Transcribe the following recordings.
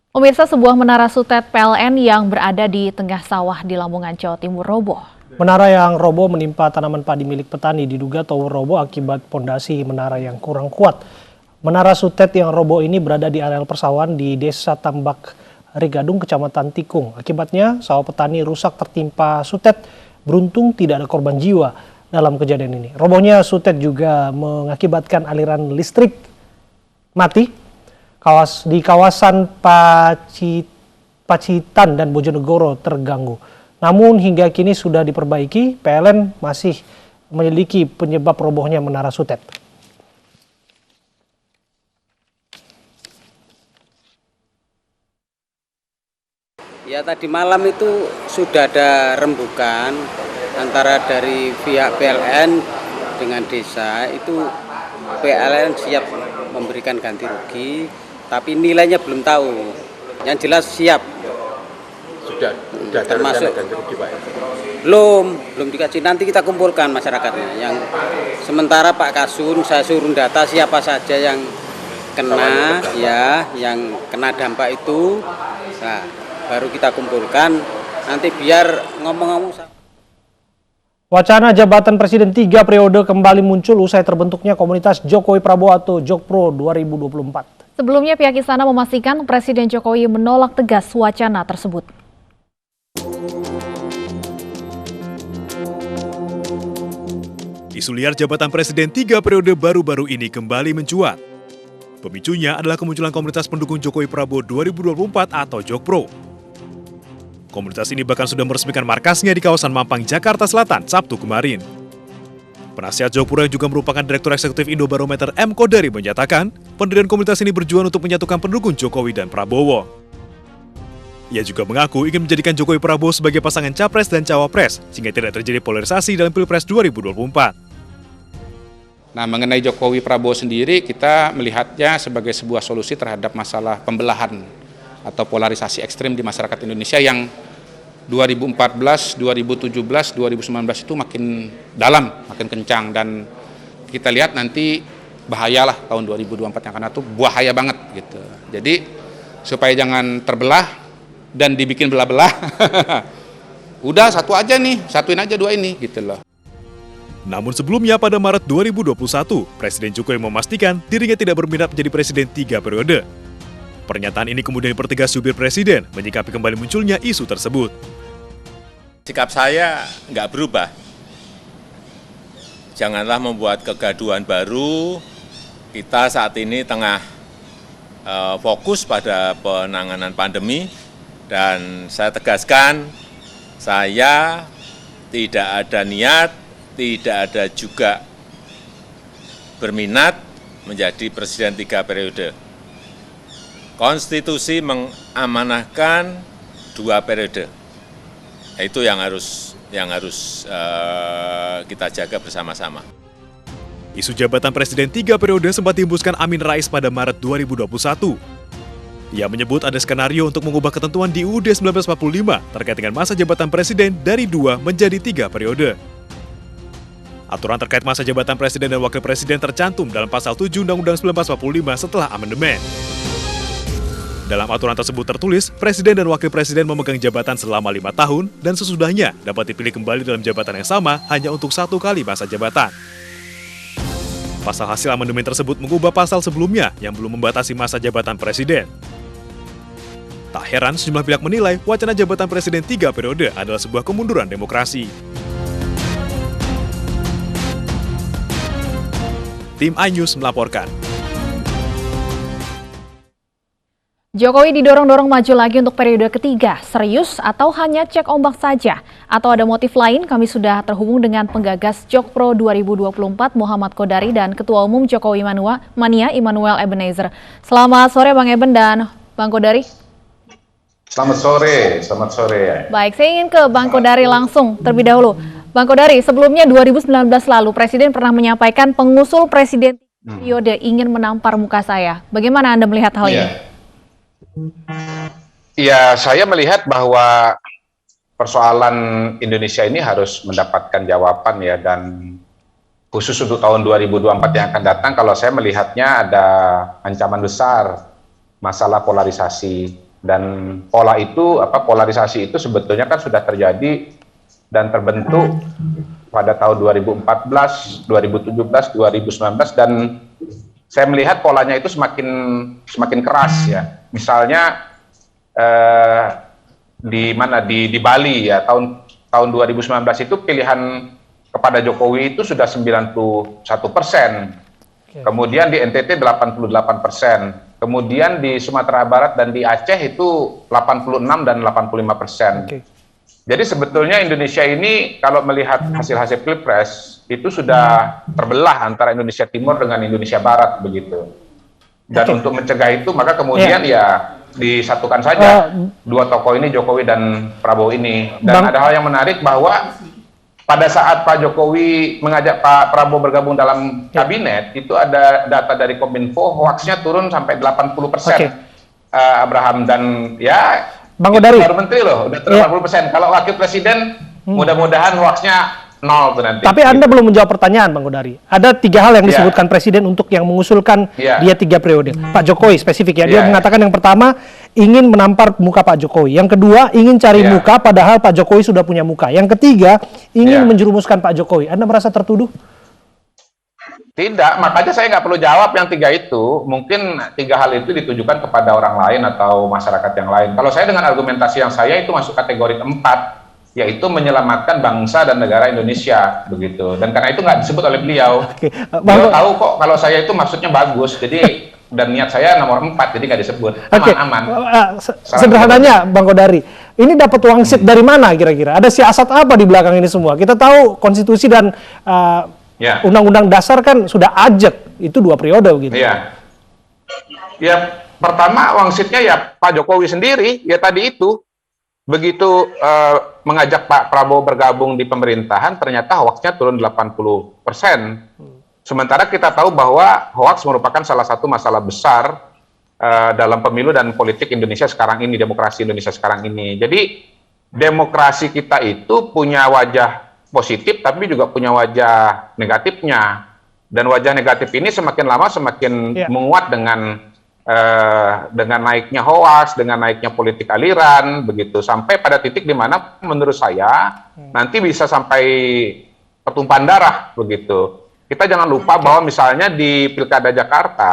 Pemirsa, sebuah menara sutet PLN yang berada di tengah sawah di Lamongan, Jawa Timur roboh. Menara yang roboh menimpa tanaman padi milik petani, diduga tower roboh akibat pondasi menara yang kurang kuat. Menara sutet yang roboh ini berada di areal persawahan di Desa Tambak Rigadung, Kecamatan Tikung. Akibatnya sawah petani rusak tertimpa sutet. Beruntung tidak ada korban jiwa dalam kejadian ini. Robohnya sutet juga mengakibatkan aliran listrik mati di kawasan Pacitan dan Bojonegoro terganggu. Namun hingga kini sudah diperbaiki, PLN masih menyelidiki penyebab robohnya menara sutet. Ya, tadi malam itu sudah ada rembukan antara dari pihak PLN dengan desa. Itu PLN siap memberikan ganti rugi, tapi nilainya belum tahu. Yang jelas siap. Sudah termasuk ganti rugi, Pak. Belum dikasih. Nanti kita kumpulkan masyarakatnya. Yang sementara Pak Kasun saya suruh data siapa saja yang kena, ya, yang kena dampak itu. Nah, baru kita kumpulkan, nanti biar ngomong-ngomong. Wacana jabatan Presiden 3 periode kembali muncul usai terbentuknya komunitas Jokowi Prabowo atau Jokpro 2024. Sebelumnya pihak istana memastikan Presiden Jokowi menolak tegas wacana tersebut. Isu liar jabatan Presiden 3 periode baru-baru ini kembali mencuat. Pemicunya adalah kemunculan komunitas pendukung Jokowi Prabowo 2024 atau Jokpro. Komunitas ini bahkan sudah meresmikan markasnya di kawasan Mampang, Jakarta Selatan, Sabtu kemarin. Penasihat Jokpro yang juga merupakan Direktur Eksekutif Indobarometer M. Kodari menyatakan, pendirian komunitas ini berjuang untuk menyatukan pendukung Jokowi dan Prabowo. Ia juga mengaku ingin menjadikan Jokowi Prabowo sebagai pasangan Capres dan Cawapres, sehingga tidak terjadi polarisasi dalam Pilpres 2024. Nah, mengenai Jokowi Prabowo sendiri, kita melihatnya sebagai sebuah solusi terhadap masalah pembelahan atau polarisasi ekstrim di masyarakat Indonesia yang 2014, 2017, 2019 itu makin dalam, makin kencang, dan kita lihat nanti bahayalah tahun 2024 yang akan datang, bahaya banget gitu. Jadi supaya jangan terbelah dan dibikin belah-belah, udah satu aja nih, satuin aja dua ini gitu loh. Namun sebelumnya pada Maret 2021, Presiden Jokowi memastikan dirinya tidak berminat menjadi presiden 3 periode. Pernyataan ini kemudian dipertegas jubir presiden menyikapi kembali munculnya isu tersebut. Sikap saya nggak berubah. Janganlah membuat kegaduhan baru. Kita saat ini tengah fokus pada penanganan pandemi, dan saya tegaskan, saya tidak ada niat, tidak ada juga berminat menjadi presiden 3 periode. Konstitusi mengamanahkan 2 periode. Itu yang harus kita jaga bersama-sama. Isu jabatan Presiden 3 periode sempat dihembuskan Amin Rais pada Maret 2021. Ia menyebut ada skenario untuk mengubah ketentuan di UUD 1945 terkait dengan masa jabatan Presiden dari 2 menjadi 3 periode. Aturan terkait masa jabatan Presiden dan Wakil Presiden tercantum dalam Pasal 7 Undang-Undang 1945 setelah amandemen. Dalam aturan tersebut tertulis, Presiden dan Wakil Presiden memegang jabatan selama 5 tahun dan sesudahnya dapat dipilih kembali dalam jabatan yang sama hanya untuk 1 kali masa jabatan. Pasal hasil amandemen tersebut mengubah pasal sebelumnya yang belum membatasi masa jabatan Presiden. Tak heran sejumlah pihak menilai wacana jabatan Presiden 3 periode adalah sebuah kemunduran demokrasi. Tim iNews melaporkan. Jokowi didorong-dorong maju lagi untuk periode ketiga. Serius atau hanya cek ombak saja? Atau ada motif lain? Kami sudah terhubung dengan penggagas Jokpro 2024 Muhammad Kodari dan Ketua Umum Jokowi Mania Immanuel Ebenezer. Selamat sore Bang Eben dan Bang Kodari. Selamat sore. Baik, saya ingin ke Bang Kodari langsung terlebih dahulu. Bang Kodari, sebelumnya 2019 lalu Presiden pernah menyampaikan pengusul Presiden periode ingin menampar muka saya. Bagaimana Anda melihat hal ini? Ya, saya melihat bahwa persoalan Indonesia ini harus mendapatkan jawaban ya, dan khusus untuk tahun 2024 yang akan datang, kalau saya melihatnya ada ancaman besar masalah polarisasi Dan pola itu, polarisasi itu sebetulnya kan sudah terjadi dan terbentuk pada tahun 2014, 2017, 2019, dan saya melihat polanya itu semakin keras ya. Misalnya di Bali ya, tahun 2019 itu pilihan kepada Jokowi itu sudah 91%. Kemudian di NTT 88%. Kemudian di Sumatera Barat dan di Aceh itu 86 dan 85%. Jadi sebetulnya Indonesia ini kalau melihat hasil-hasil Pilpres itu sudah terbelah antara Indonesia Timur dengan Indonesia Barat begitu. Dan untuk mencegah itu maka kemudian ya disatukan saja dua tokoh ini, Jokowi dan Prabowo ini. Dan ada hal yang menarik bahwa pada saat Pak Jokowi mengajak Pak Prabowo bergabung dalam kabinet, itu ada data dari Kominfo, hoaxnya turun sampai 80%. Abraham, dan ya Bang Kodari, baru menteri loh, udah 80%. Kalau wakil presiden, mudah-mudahan hoaxnya 0 tuh nanti. Tapi Anda belum menjawab pertanyaan, Bang Kodari. Ada 3 hal yang disebutkan Presiden untuk yang mengusulkan dia 3 periode. Pak Jokowi spesifik ya, dia mengatakan yang pertama, ingin menampar muka Pak Jokowi. Yang kedua, ingin cari muka padahal Pak Jokowi sudah punya muka. Yang ketiga, ingin menjerumuskan Pak Jokowi. Anda merasa tertuduh? Tidak, makanya saya nggak perlu jawab yang 3 itu. Mungkin 3 hal itu ditujukan kepada orang lain atau masyarakat yang lain. Kalau saya dengan argumentasi yang saya itu masuk kategori 4, yaitu menyelamatkan bangsa dan negara Indonesia, begitu. Dan karena itu nggak disebut oleh beliau. Beliau tahu kok kalau saya itu maksudnya bagus. Jadi dan niat saya nomor 4, jadi nggak disebut. Aman-aman. Sederhananya, Bang Kodari, ini dapat wangsit dari mana kira-kira? Ada siasat apa di belakang ini semua? Kita tahu konstitusi dan undang-undang dasar kan sudah ajak, itu 2 periode begitu. Ya, pertama wangsitnya ya Pak Jokowi sendiri, ya tadi itu. Begitu mengajak Pak Prabowo bergabung di pemerintahan, ternyata hoaxnya turun 80%. Sementara kita tahu bahwa hoax merupakan salah satu masalah besar dalam pemilu dan politik Indonesia sekarang ini, demokrasi Indonesia sekarang ini. Jadi demokrasi kita itu punya wajah positif, tapi juga punya wajah negatifnya. Dan wajah negatif ini semakin lama semakin menguat dengan naiknya hoax, dengan naiknya politik aliran, begitu. Sampai pada titik di mana menurut saya nanti bisa sampai pertumpahan darah, begitu. Kita jangan lupa bahwa misalnya di Pilkada Jakarta,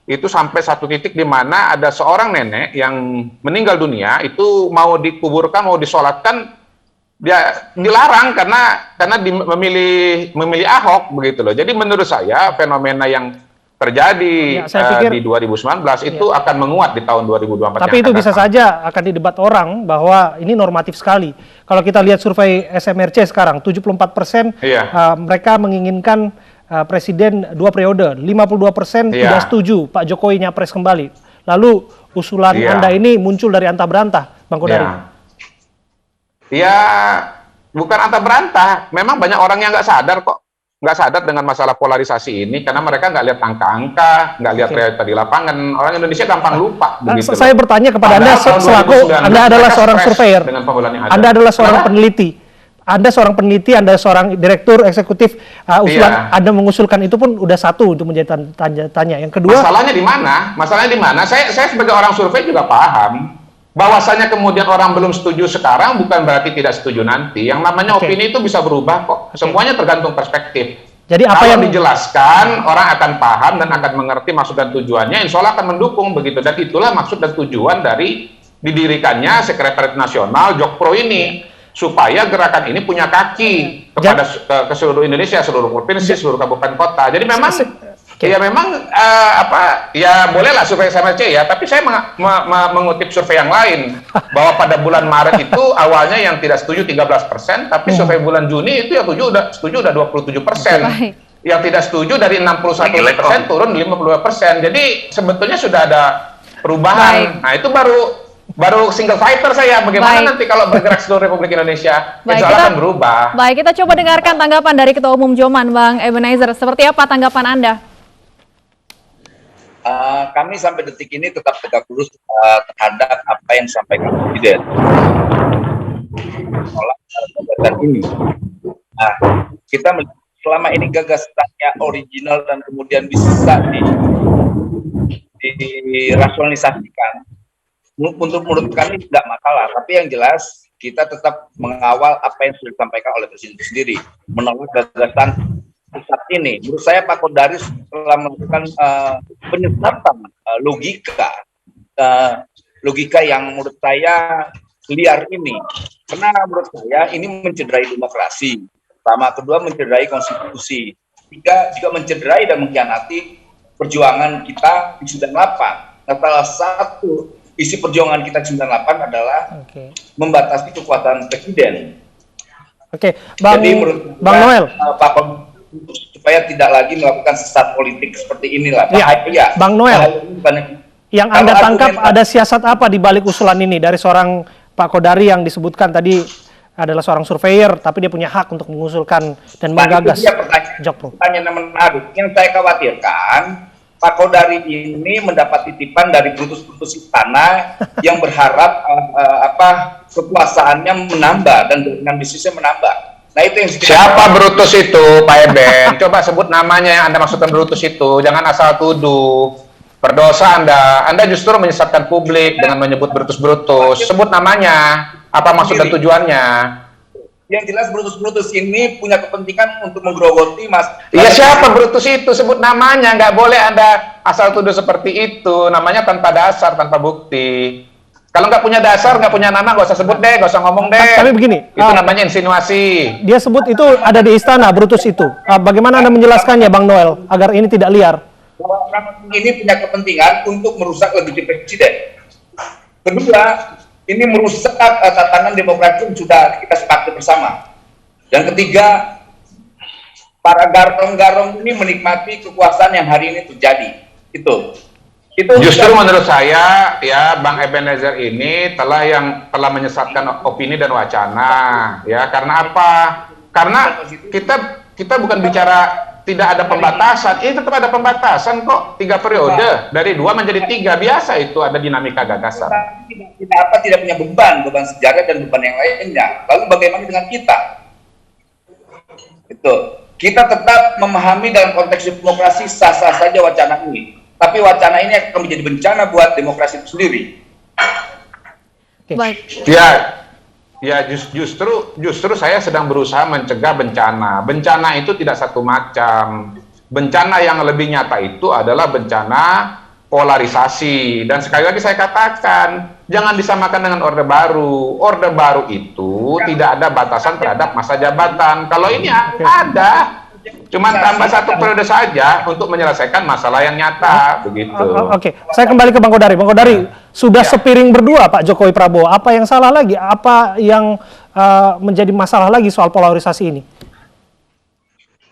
itu sampai satu titik di mana ada seorang nenek yang meninggal dunia, itu mau dikuburkan, mau disolatkan, dia dilarang karena memilih Ahok, begitu loh. Jadi menurut saya fenomena yang terjadi di 2019 itu akan menguat di tahun 2024. Tapi itu bisa saja akan didebat orang bahwa ini normatif sekali. Kalau kita lihat survei SMRC sekarang, 74% mereka menginginkan Presiden 2 periode, 52% tidak setuju Pak Jokowi nyapres kembali. Lalu usulan Anda ini muncul dari antah berantah, Bang Kodari. Ya, bukan antah berantah. Memang banyak orang yang nggak sadar kok. Nggak sadar dengan masalah polarisasi ini, karena mereka nggak lihat angka-angka, nggak lihat realita di lapangan. Orang Indonesia gampang lupa. Saya bertanya kepada Anda, selaku Anda adalah seorang surveyor, Anda adalah seorang peneliti. Anda seorang peneliti, Anda seorang direktur eksekutif, usulan Anda mengusulkan itu pun udah satu untuk menjadi tanya. Yang kedua, masalahnya di mana? Masalahnya di mana? Saya sebagai orang survei juga paham bahwasanya kemudian orang belum setuju sekarang bukan berarti tidak setuju nanti. Yang namanya opini itu bisa berubah kok. Semuanya tergantung perspektif. Jadi apa yang dijelaskan, orang akan paham dan akan mengerti maksud dan tujuannya, insya Allah akan mendukung begitu. Dan itulah maksud dan tujuan dari didirikannya Sekretariat Nasional Jokpro ini, supaya gerakan ini punya kaki kepada ke seluruh Indonesia, seluruh provinsi, seluruh kabupaten kota. Jadi memang ya memang ya bolehlah survei SMRC ya, tapi saya mengutip survei yang lain bahwa pada bulan Maret itu awalnya yang tidak setuju 13%, tapi survei bulan Juni itu yang setuju udah 27%. Yang tidak setuju dari 61% turun 52%. Jadi sebetulnya sudah ada perubahan. Nah, itu baru single fighter saya. Bagaimana nanti kalau bergerak seluruh Republik Indonesia? Insya Allah akan berubah. Baik, kita coba dengarkan tanggapan dari Ketua Umum Joman, Bang Ebenezer. Seperti apa tanggapan Anda? Kami sampai detik ini tetap tegak lurus terhadap apa yang disampaikan Presiden. Gagasan ini. Nah, kita selama ini gagasannya original dan kemudian bisa dirasionalisasikan. menurut kami tidak masalah, tapi yang jelas kita tetap mengawal apa yang sudah disampaikan oleh Presiden itu sendiri, menolak gagasan pusat ini. Menurut saya Pak Kodari telah melakukan penyesatan logika yang menurut saya liar ini, karena menurut saya ini mencederai demokrasi. Pertama, kedua mencederai konstitusi, tiga juga mencederai dan mengkhianati perjuangan kita di 98. Nah, salah satu isi perjuangan kita di 98 adalah membatasi kekuasaan presiden. Bang Noel, supaya tidak lagi melakukan sesat politik seperti inilah. Bang Noel, yang Anda tangkap ada siasat apa di balik usulan ini dari seorang Pak Kodari yang disebutkan tadi adalah seorang surveyor, tapi dia punya hak untuk mengusulkan dan menggagas Jokpro. Pertanyaan menarik. Yang saya khawatirkan, Pak Kodari ini mendapat titipan dari Brutus-Brutus istana yang berharap kekuasaannya menambah dan dengan bisnisnya menambah. Nah, itu yang siapa Brutus itu, Pak Eben? Coba sebut namanya yang Anda maksudkan Brutus itu. Jangan asal tuduh. Berdosa Anda. Anda justru menyesatkan publik dengan menyebut Brutus-Brutus. Sebut namanya. Apa maksud dan tujuannya? Yang jelas Brutus-Brutus ini punya kepentingan untuk menggerogoti Mas. Iya, siapa Brutus itu? Sebut namanya. Nggak boleh Anda asal tuduh seperti itu. Namanya tanpa dasar, tanpa bukti. Kalau nggak punya dasar, nggak punya nama, nggak usah sebut deh, nggak usah ngomong deh. Tapi begini, itu namanya insinuasi. Dia sebut itu ada di istana, Brutus itu. Bagaimana Anda menjelaskannya, Bang Noel, agar ini tidak liar? Orang ini punya kepentingan untuk merusak legitimasi presiden. Kedua, ini merusak tatanan demokrasi yang sudah kita sepakati bersama. Dan ketiga, para garong-garong ini menikmati kekuasaan yang hari ini terjadi. Itu justru menurut saya ya Bang Ebenezer ini telah menyesatkan opini dan wacana ya. Karena apa? Karena kita bukan bicara tidak ada pembatasan, ini tetap ada pembatasan kok. 3 periode dari 2 menjadi 3, biasa itu ada dinamika gagasan. Tidak punya beban sejarah dan beban yang lainnya. Lalu bagaimana dengan kita? Kita tetap memahami dalam konteks demokrasi sah-sah saja wacana ini. Tapi wacana ini akan menjadi bencana buat demokrasi itu sendiri. Baik. Ya justru saya sedang berusaha mencegah bencana. Bencana itu tidak satu macam. Bencana yang lebih nyata itu adalah bencana polarisasi. Dan sekali lagi saya katakan, jangan disamakan dengan Orde Baru. Orde Baru itu tidak ada batasan terhadap masa jabatan. Kalau ini ada. Cuman tambah 1 periode saja untuk menyelesaikan masalah yang nyata, begitu. Oke, saya kembali ke Bang Kodari. Bang Kodari, sudah sepiring berdua Pak Jokowi Prabowo. Apa yang salah lagi? Apa yang menjadi masalah lagi soal polarisasi ini?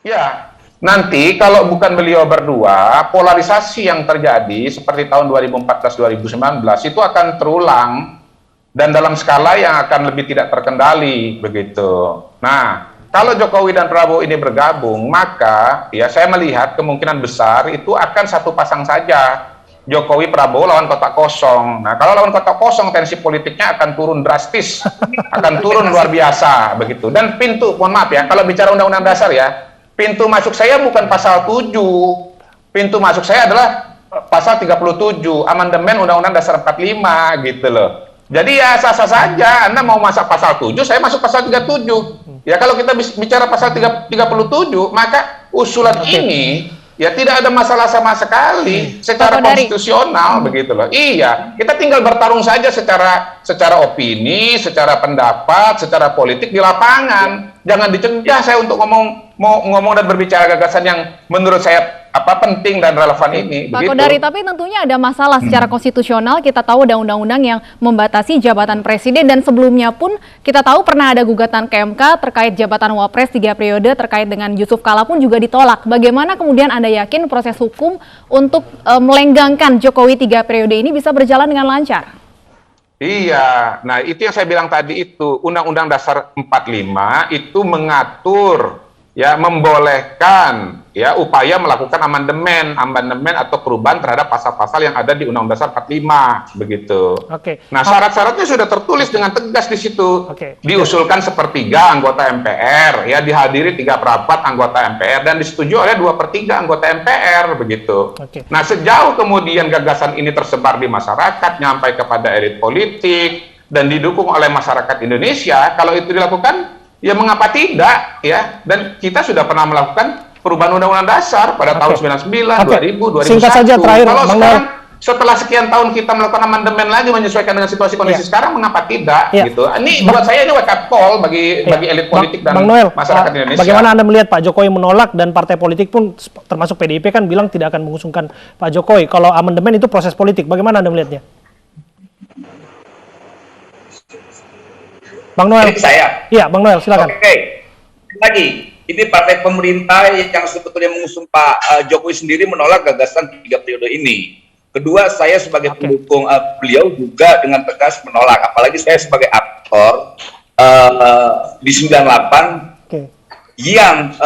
Ya, nanti kalau bukan beliau berdua, polarisasi yang terjadi seperti tahun 2014-2019 itu akan terulang dan dalam skala yang akan lebih tidak terkendali, begitu. Nah, kalau Jokowi dan Prabowo ini bergabung, maka ya saya melihat kemungkinan besar itu akan satu pasang saja. Jokowi Prabowo lawan kotak kosong. Nah, kalau lawan kotak kosong tensi politiknya akan turun drastis, akan turun luar biasa begitu. Dan pintu, mohon maaf ya, kalau bicara undang-undang dasar ya, pintu masuk saya bukan pasal 7. Pintu masuk saya adalah pasal 37, amandemen Undang-Undang Dasar 45 gitu loh. Jadi ya sah-sah saja, Anda mau masuk pasal 7, saya masuk pasal 37. Ya kalau kita bicara pasal 37, maka usulan ini ya tidak ada masalah sama sekali secara konstitusional begitu loh. Iya, kita tinggal bertarung saja secara opini, secara pendapat, secara politik di lapangan. Jangan dicegah saya untuk ngomong dan berbicara gagasan yang menurut saya penting dan relevan ini. Pak Kodari, tapi tentunya ada masalah secara konstitusional. Kita tahu ada undang-undang yang membatasi jabatan presiden dan sebelumnya pun kita tahu pernah ada gugatan ke MK terkait jabatan Wapres 3 periode terkait dengan Yusuf Kala pun juga ditolak. Bagaimana kemudian Anda yakin proses hukum untuk melenggangkan Jokowi 3 periode ini bisa berjalan dengan lancar? Iya, nah itu yang saya bilang tadi itu, Undang-Undang Dasar 45 itu mengatur, ya membolehkan ya upaya melakukan amandemen atau perubahan terhadap pasal-pasal yang ada di Undang-Undang Dasar 45 begitu. Oke. Nah, syarat-syaratnya sudah tertulis dengan tegas di situ. Oke. Diusulkan 1/3 anggota MPR, ya dihadiri 3/4 anggota MPR dan disetujui oleh 2/3 anggota MPR begitu. Oke. Nah, sejauh kemudian gagasan ini tersebar di masyarakat, nyampai kepada elit politik dan didukung oleh masyarakat Indonesia, kalau itu dilakukan, ya mengapa tidak, ya? Dan kita sudah pernah melakukan perubahan Undang-Undang Dasar pada tahun 99, 2000, 2001. Singkat saja terakhir, Kalau Bang sekarang Noel. setelah sekian tahun kita melakukan amandemen lagi menyesuaikan dengan situasi kondisi sekarang, mengapa tidak? Gitu. Ini buat saya ini wake up call bagi elit politik dan Bang Noel, masyarakat Indonesia. bagaimana Anda melihat Pak Jokowi menolak dan partai politik pun termasuk PDIP kan bilang tidak akan mengusungkan Pak Jokowi. Kalau amandemen itu proses politik, bagaimana Anda melihatnya? Bang Noel. Jadi saya. Iya, Bang Noel, silakan. Oke. Lagi, ini partai pemerintah yang sebetulnya mengusung Pak Jokowi sendiri menolak gagasan 3 periode ini. Kedua, saya sebagai pendukung beliau juga dengan tegas menolak. Apalagi saya sebagai aktor di 98 yang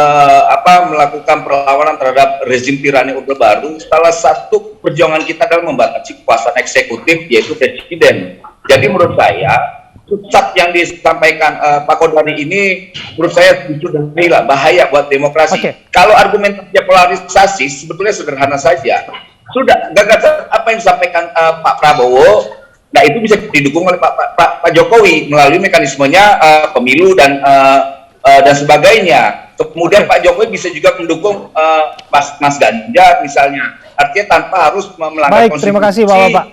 melakukan perlawanan terhadap rezim tirani Orde Baru. Salah satu perjuangan kita adalah membatasi kekuasaan eksekutif, yaitu presiden. Jadi menurut saya, pusat yang disampaikan Pak Kodari ini menurut saya sudah bahaya buat demokrasi. Kalau argumentasinya polarisasi sebetulnya sederhana saja. Sudah gagasan apa yang disampaikan Pak Prabowo, nah itu bisa didukung oleh Pak Jokowi melalui mekanismenya pemilu dan sebagainya. Kemudian Pak Jokowi bisa juga mendukung Mas Ganjar misalnya. Artinya tanpa harus melanggar konstitusi. Terima kasih Bapak.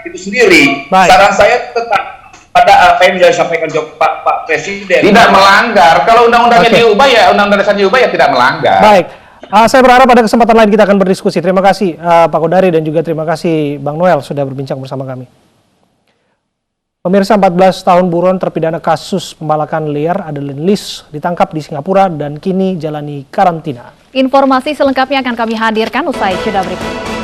Itu sendiri. Saran saya tetap pada apa yang disampaikan Pak Presiden. Tidak melanggar. Kalau undang-undangnya diubah ya, undang-undang dasarnya diubah ya tidak melanggar. Baik. Saya berharap pada kesempatan lain kita akan berdiskusi. Terima kasih Pak Kodari dan juga terima kasih Bang Noel sudah berbincang bersama kami. Pemirsa, 14 tahun buron terpidana kasus pembalakan liar Adeline Lis ditangkap di Singapura dan kini jalani karantina. Informasi selengkapnya akan kami hadirkan usai jeda berikut.